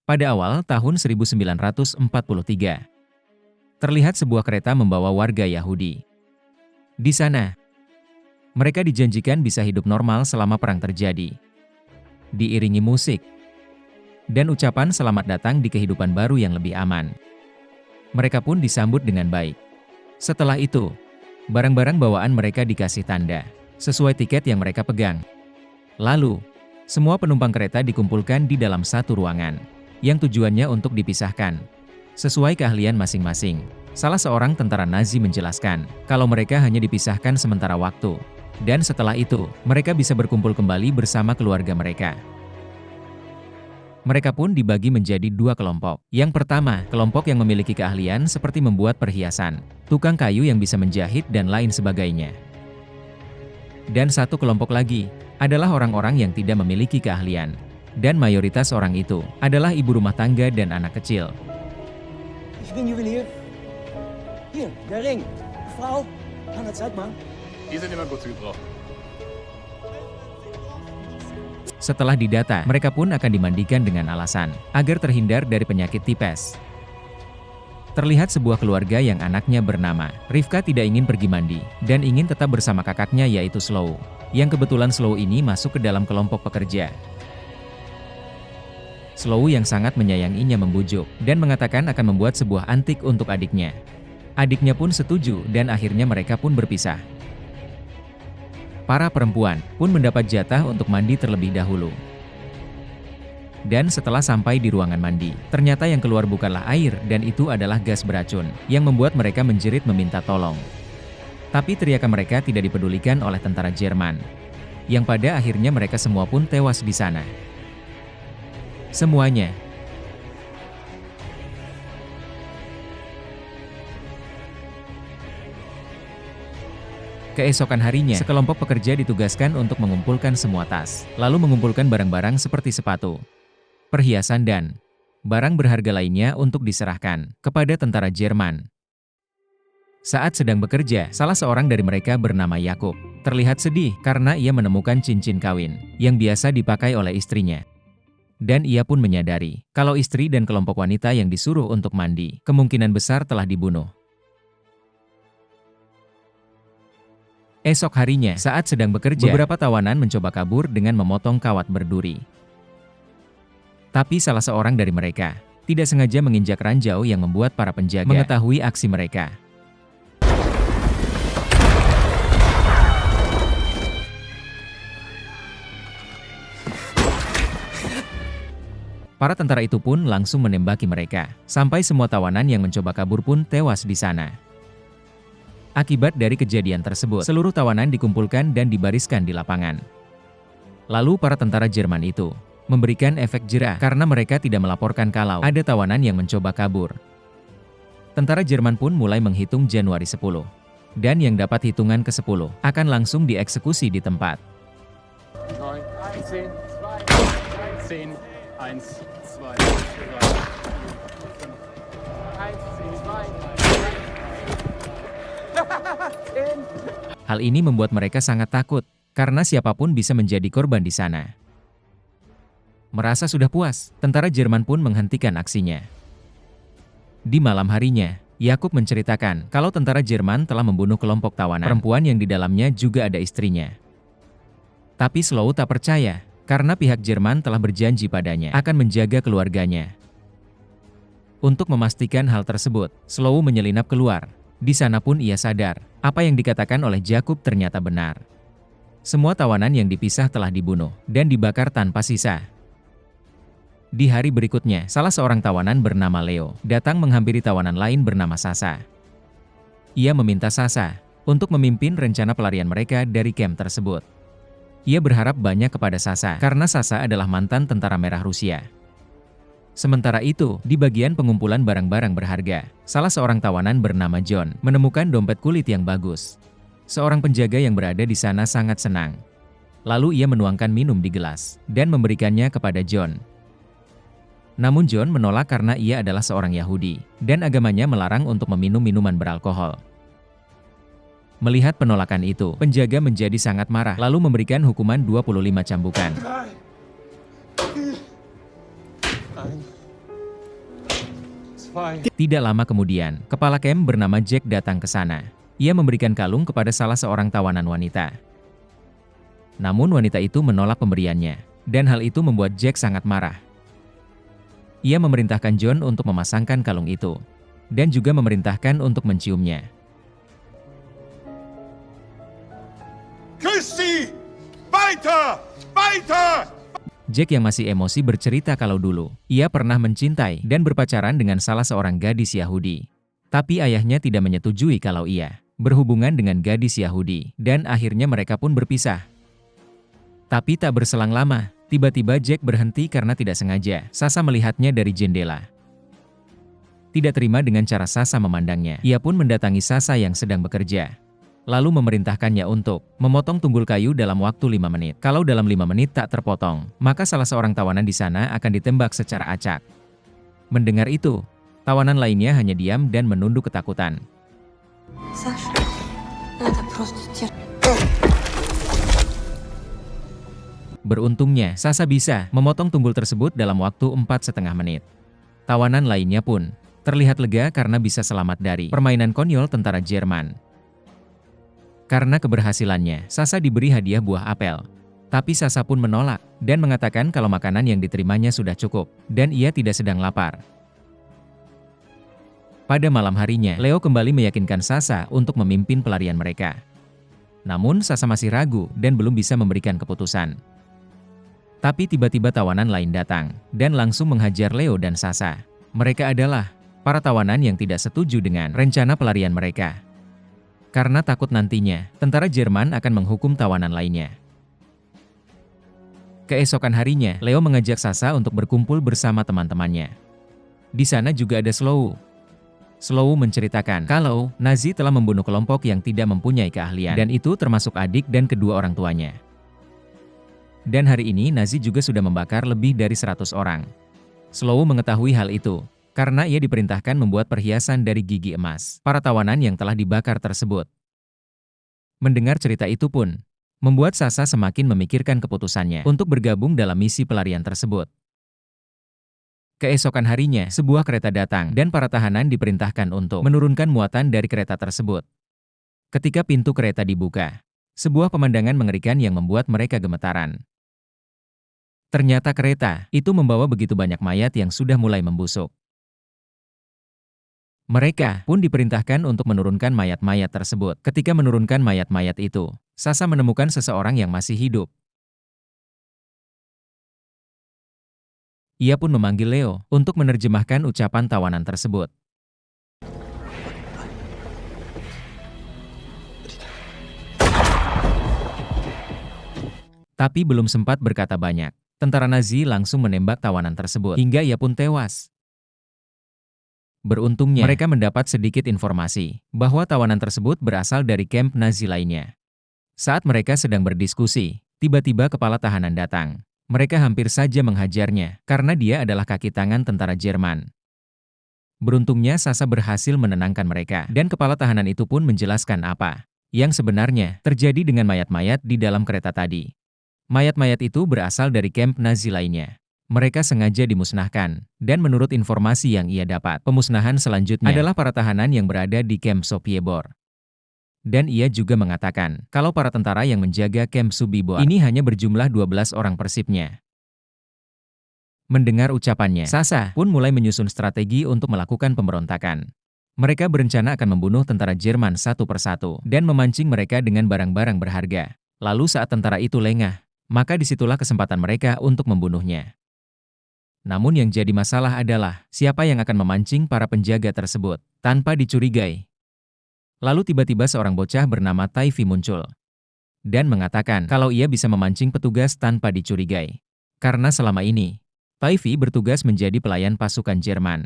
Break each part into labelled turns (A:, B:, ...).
A: Pada awal tahun 1943, terlihat sebuah kereta membawa warga Yahudi. Di sana, mereka dijanjikan bisa hidup normal selama perang terjadi. Diiringi musik dan ucapan selamat datang di kehidupan baru yang lebih aman. Mereka pun disambut dengan baik. Setelah itu, barang-barang bawaan mereka dikasih tanda sesuai tiket yang mereka pegang. Lalu, semua penumpang kereta dikumpulkan di dalam satu ruangan yang tujuannya untuk dipisahkan sesuai keahlian masing-masing. Salah seorang tentara Nazi menjelaskan kalau mereka hanya dipisahkan sementara waktu, dan setelah itu, mereka bisa berkumpul kembali bersama keluarga mereka. Mereka pun dibagi menjadi dua kelompok. Yang pertama, kelompok yang memiliki keahlian seperti membuat perhiasan, tukang kayu yang bisa menjahit dan lain sebagainya. Dan satu kelompok lagi adalah orang-orang yang tidak memiliki keahlian. Dan mayoritas orang itu adalah ibu rumah tangga dan anak kecil.
B: Ich bin Juwelier. Hier, der Ring. Frau, lange Zeit, Mann.
C: Die sind immer gut zu gebrauchen.
A: Setelah didata, mereka pun akan dimandikan dengan alasan agar terhindar dari penyakit tipes. Terlihat sebuah keluarga yang anaknya bernama Rivka tidak ingin pergi mandi dan ingin tetap bersama kakaknya yaitu Slow. Yang kebetulan Slow ini masuk ke dalam kelompok pekerja. Slow yang sangat menyayanginya membujuk dan mengatakan akan membuat sebuah antik untuk adiknya. Adiknya pun setuju dan akhirnya mereka pun berpisah. Para perempuan pun mendapat jatah untuk mandi terlebih dahulu. Dan setelah sampai di ruangan mandi, ternyata yang keluar bukanlah air dan itu adalah gas beracun yang membuat mereka menjerit meminta tolong. Tapi teriakan mereka tidak dipedulikan oleh tentara Jerman, yang pada akhirnya mereka semua pun tewas di sana. Semuanya. Keesokan harinya, sekelompok pekerja ditugaskan untuk mengumpulkan semua tas, lalu mengumpulkan barang-barang seperti sepatu, perhiasan dan barang berharga lainnya untuk diserahkan kepada tentara Jerman. Saat sedang bekerja, salah seorang dari mereka bernama Yakub terlihat sedih karena ia menemukan cincin kawin yang biasa dipakai oleh istrinya. Dan ia pun menyadari kalau istri dan kelompok wanita yang disuruh untuk mandi kemungkinan besar telah dibunuh. Esok harinya, saat sedang bekerja, beberapa tawanan mencoba kabur dengan memotong kawat berduri. Tapi salah seorang dari mereka tidak sengaja menginjak ranjau yang membuat para penjaga mengetahui aksi mereka. Para tentara itu pun langsung menembaki mereka, sampai semua tawanan yang mencoba kabur pun tewas di sana. Akibat dari kejadian tersebut, seluruh tawanan dikumpulkan dan dibariskan di lapangan. Lalu para tentara Jerman itu memberikan efek jera karena mereka tidak melaporkan kalau ada tawanan yang mencoba kabur. Tentara Jerman pun mulai menghitung Januari 10. Dan yang dapat hitungan ke-10 akan langsung dieksekusi di tempat.
C: 9, 10, 10, 1, 2, 3, 1, 2,
A: Hal ini membuat mereka sangat takut, karena siapapun bisa menjadi korban di sana. Merasa sudah puas, tentara Jerman pun menghentikan aksinya. Di malam harinya, Yakub menceritakan kalau tentara Jerman telah membunuh kelompok tawanan perempuan yang di dalamnya juga ada istrinya. Tapi Slow tak percaya, karena pihak Jerman telah berjanji padanya akan menjaga keluarganya. Untuk memastikan hal tersebut, Slow menyelinap keluar. Di sana pun ia sadar, apa yang dikatakan oleh Jakub ternyata benar. Semua tawanan yang dipisah telah dibunuh, dan dibakar tanpa sisa. Di hari berikutnya, salah seorang tawanan bernama Leo datang menghampiri tawanan lain bernama Sasa. Ia meminta Sasa untuk memimpin rencana pelarian mereka dari kamp tersebut. Ia berharap banyak kepada Sasa, karena Sasa adalah mantan tentara merah Rusia. Sementara itu, di bagian pengumpulan barang-barang berharga, salah seorang tawanan bernama John menemukan dompet kulit yang bagus. Seorang penjaga yang berada di sana sangat senang. Lalu ia menuangkan minum di gelas dan memberikannya kepada John. Namun John menolak karena ia adalah seorang Yahudi, dan agamanya melarang untuk meminum minuman beralkohol. Melihat penolakan itu, penjaga menjadi sangat marah lalu memberikan hukuman 25 cambukan.
C: 2.
A: Tidak lama kemudian, kepala camp bernama Jack datang ke sana. Ia memberikan kalung kepada salah seorang tawanan wanita. Namun wanita itu menolak pemberiannya, dan hal itu membuat Jack sangat marah. Ia memerintahkan John untuk memasangkan kalung itu, dan juga memerintahkan untuk menciumnya.
D: Küssi! Weiter! Weiter!
A: Jack yang masih emosi bercerita kalau dulu, ia pernah mencintai dan berpacaran dengan salah seorang gadis Yahudi. Tapi ayahnya tidak menyetujui kalau ia berhubungan dengan gadis Yahudi, dan akhirnya mereka pun berpisah. Tapi tak berselang lama, tiba-tiba Jack berhenti karena tidak sengaja Sasa melihatnya dari jendela. Tidak terima dengan cara Sasa memandangnya, ia pun mendatangi Sasa yang sedang bekerja. Lalu memerintahkannya untuk memotong tunggul kayu dalam waktu 5 menit. Kalau dalam 5 menit tak terpotong, maka salah seorang tawanan di sana akan ditembak secara acak. Mendengar itu, tawanan lainnya hanya diam dan menunduk ketakutan.
E: Саша, надо просто
A: Beruntungnya, Sasa bisa memotong tunggul tersebut dalam waktu 4,5 menit. Tawanan lainnya pun terlihat lega karena bisa selamat dari permainan konyol tentara Jerman. Karena keberhasilannya, Sasa diberi hadiah buah apel. Tapi Sasa pun menolak, dan mengatakan kalau makanan yang diterimanya sudah cukup, dan ia tidak sedang lapar. Pada malam harinya, Leo kembali meyakinkan Sasa untuk memimpin pelarian mereka. Namun Sasa masih ragu dan belum bisa memberikan keputusan. Tapi tiba-tiba tawanan lain datang, dan langsung menghajar Leo dan Sasa. Mereka adalah para tawanan yang tidak setuju dengan rencana pelarian mereka. Karena takut nantinya, tentara Jerman akan menghukum tawanan lainnya. Keesokan harinya, Leo mengajak Sasa untuk berkumpul bersama teman-temannya. Di sana juga ada Slow. Slow menceritakan kalau Nazi telah membunuh kelompok yang tidak mempunyai keahlian, dan itu termasuk adik dan kedua orang tuanya. Dan hari ini Nazi juga sudah membakar lebih dari 100 orang. Slow mengetahui hal itu, karena ia diperintahkan membuat perhiasan dari gigi emas para tawanan yang telah dibakar tersebut. Mendengar cerita itu pun, membuat Sasa semakin memikirkan keputusannya untuk bergabung dalam misi pelarian tersebut. Keesokan harinya, sebuah kereta datang dan para tahanan diperintahkan untuk menurunkan muatan dari kereta tersebut. Ketika pintu kereta dibuka, sebuah pemandangan mengerikan yang membuat mereka gemetaran. Ternyata kereta itu membawa begitu banyak mayat yang sudah mulai membusuk. Mereka pun diperintahkan untuk menurunkan mayat-mayat tersebut. Ketika menurunkan mayat-mayat itu, Sasa menemukan seseorang yang masih hidup. Ia pun memanggil Leo untuk menerjemahkan ucapan tawanan tersebut. Tapi belum sempat berkata banyak, tentara Nazi langsung menembak tawanan tersebut hingga ia pun tewas. Beruntungnya, mereka mendapat sedikit informasi bahwa tawanan tersebut berasal dari kamp Nazi lainnya. Saat mereka sedang berdiskusi, tiba-tiba kepala tahanan datang. Mereka hampir saja menghajarnya karena dia adalah kaki tangan tentara Jerman. Beruntungnya Sasa berhasil menenangkan mereka, dan kepala tahanan itu pun menjelaskan apa yang sebenarnya terjadi dengan mayat-mayat di dalam kereta tadi. Mayat-mayat itu berasal dari kamp Nazi lainnya. Mereka sengaja dimusnahkan, dan menurut informasi yang ia dapat, pemusnahan selanjutnya adalah para tahanan yang berada di kamp Sobibor. Dan ia juga mengatakan kalau para tentara yang menjaga kamp Sobibor ini hanya berjumlah 12 orang persibnya. Mendengar ucapannya, Sasa pun mulai menyusun strategi untuk melakukan pemberontakan. Mereka berencana akan membunuh tentara Jerman satu persatu dan memancing mereka dengan barang-barang berharga. Lalu saat tentara itu lengah, maka disitulah kesempatan mereka untuk membunuhnya. Namun yang jadi masalah adalah siapa yang akan memancing para penjaga tersebut tanpa dicurigai. Lalu tiba-tiba seorang bocah bernama Taifi muncul dan mengatakan kalau ia bisa memancing petugas tanpa dicurigai. Karena selama ini, Taifi bertugas menjadi pelayan pasukan Jerman.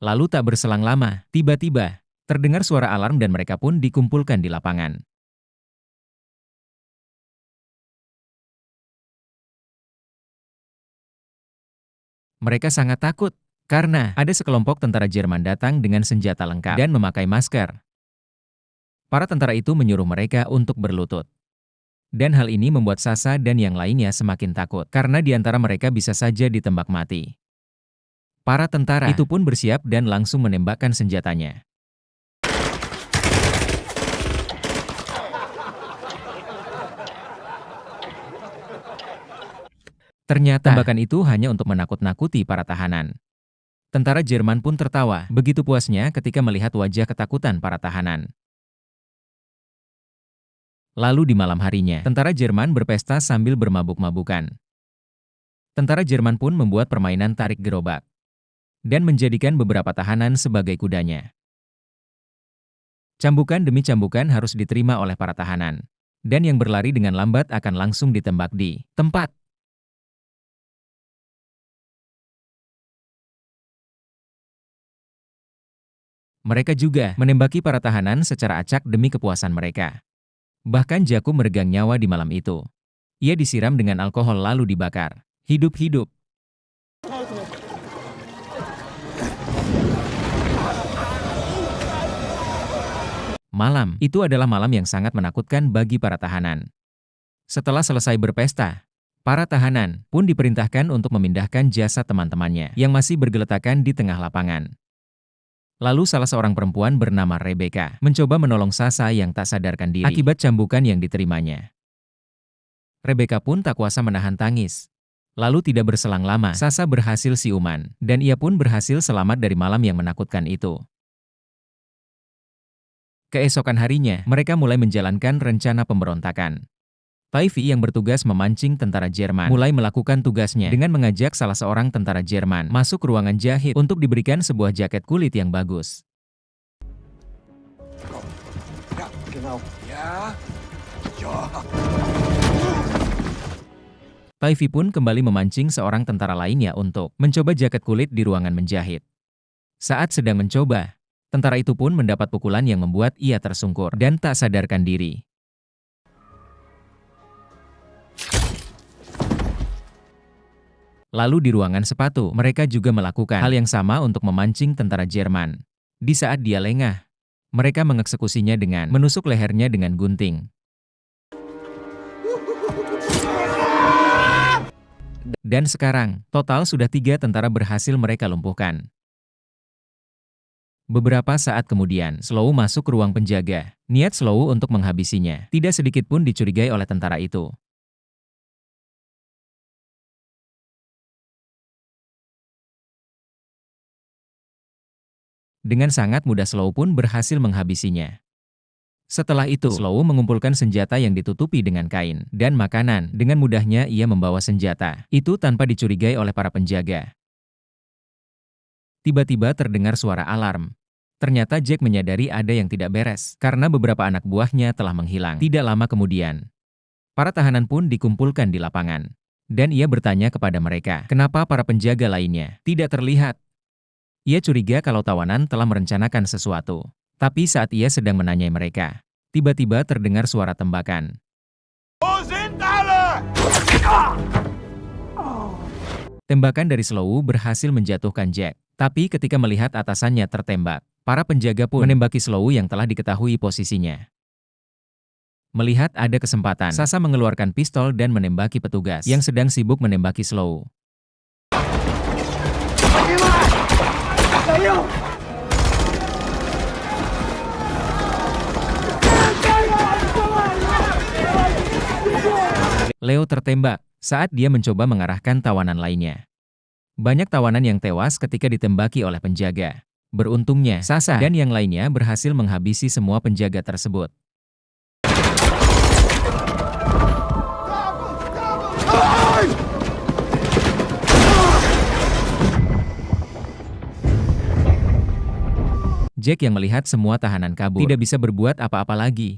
A: Lalu tak berselang lama, tiba-tiba terdengar suara alarm dan mereka pun dikumpulkan di lapangan. Mereka sangat takut karena ada sekelompok tentara Jerman datang dengan senjata lengkap dan memakai masker. Para tentara itu menyuruh mereka untuk berlutut. Dan hal ini membuat Sasa dan yang lainnya semakin takut karena di antara mereka bisa saja ditembak mati. Para tentara itu pun bersiap dan langsung menembakkan senjatanya. Ternyata tembakan itu hanya untuk menakut-nakuti para tahanan. Tentara Jerman pun tertawa begitu puasnya ketika melihat wajah ketakutan para tahanan. Lalu di malam harinya, tentara Jerman berpesta sambil bermabuk-mabukan. Tentara Jerman pun membuat permainan tarik gerobak dan menjadikan beberapa tahanan sebagai kudanya. Cambukan demi cambukan harus diterima oleh para tahanan, dan yang berlari dengan lambat akan langsung ditembak di tempat. Mereka juga menembaki para tahanan secara acak demi kepuasan mereka. Bahkan Jakub meregang nyawa di malam itu. Ia disiram dengan alkohol lalu dibakar hidup-hidup. Malam itu adalah malam yang sangat menakutkan bagi para tahanan. Setelah selesai berpesta, para tahanan pun diperintahkan untuk memindahkan jasad teman-temannya yang masih bergeletakan di tengah lapangan. Lalu salah seorang perempuan bernama Rebecca mencoba menolong Sasha yang tak sadarkan diri akibat cambukan yang diterimanya. Rebecca pun tak kuasa menahan tangis. Lalu tidak berselang lama, Sasha berhasil siuman, dan ia pun berhasil selamat dari malam yang menakutkan itu. Keesokan harinya, mereka mulai menjalankan rencana pemberontakan. Taifi yang bertugas memancing tentara Jerman mulai melakukan tugasnya dengan mengajak salah seorang tentara Jerman masuk ruangan jahit untuk diberikan sebuah jaket kulit yang bagus.
B: Ja, genau. Ja. Ja.
A: Taifi pun kembali memancing seorang tentara lainnya untuk mencoba jaket kulit di ruangan menjahit. Saat sedang mencoba, tentara itu pun mendapat pukulan yang membuat ia tersungkur dan tak sadarkan diri. Lalu di ruangan sepatu, mereka juga melakukan hal yang sama untuk memancing tentara Jerman. Di saat dia lengah, mereka mengeksekusinya dengan menusuk lehernya dengan gunting. Dan sekarang, total sudah 3 tentara berhasil mereka lumpuhkan. Beberapa saat kemudian, Slow masuk ke ruang penjaga. Niat Slow untuk menghabisinya, tidak sedikit pun dicurigai oleh tentara itu. Dengan sangat mudah Slow pun berhasil menghabisinya. Setelah itu, Slow mengumpulkan senjata yang ditutupi dengan kain dan makanan. Dengan mudahnya ia membawa senjata itu tanpa dicurigai oleh para penjaga. Tiba-tiba terdengar suara alarm. Ternyata Jack menyadari ada yang tidak beres karena beberapa anak buahnya telah menghilang. Tidak lama kemudian, para tahanan pun dikumpulkan di lapangan. Dan ia bertanya kepada mereka, kenapa para penjaga lainnya tidak terlihat? Ia curiga kalau tawanan telah merencanakan sesuatu. Tapi saat ia sedang menanyai mereka, tiba-tiba terdengar suara tembakan.
D: Wo sind alle?
A: Tembakan dari Slow berhasil menjatuhkan Jack. Tapi ketika melihat atasannya tertembak, para penjaga pun menembaki Slow yang telah diketahui posisinya. Melihat ada kesempatan, Sasha mengeluarkan pistol dan menembaki petugas yang sedang sibuk menembaki Slow. Leo tertembak saat dia mencoba mengarahkan tawanan lainnya. Banyak tawanan yang tewas ketika ditembaki oleh penjaga. Beruntungnya, Sasha dan yang lainnya berhasil menghabisi semua penjaga tersebut. Jack yang melihat semua tahanan kabur tidak bisa berbuat apa-apa lagi.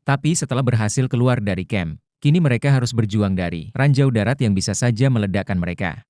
A: Tapi setelah berhasil keluar dari camp, kini mereka harus berjuang dari ranjau darat yang bisa saja meledakkan mereka.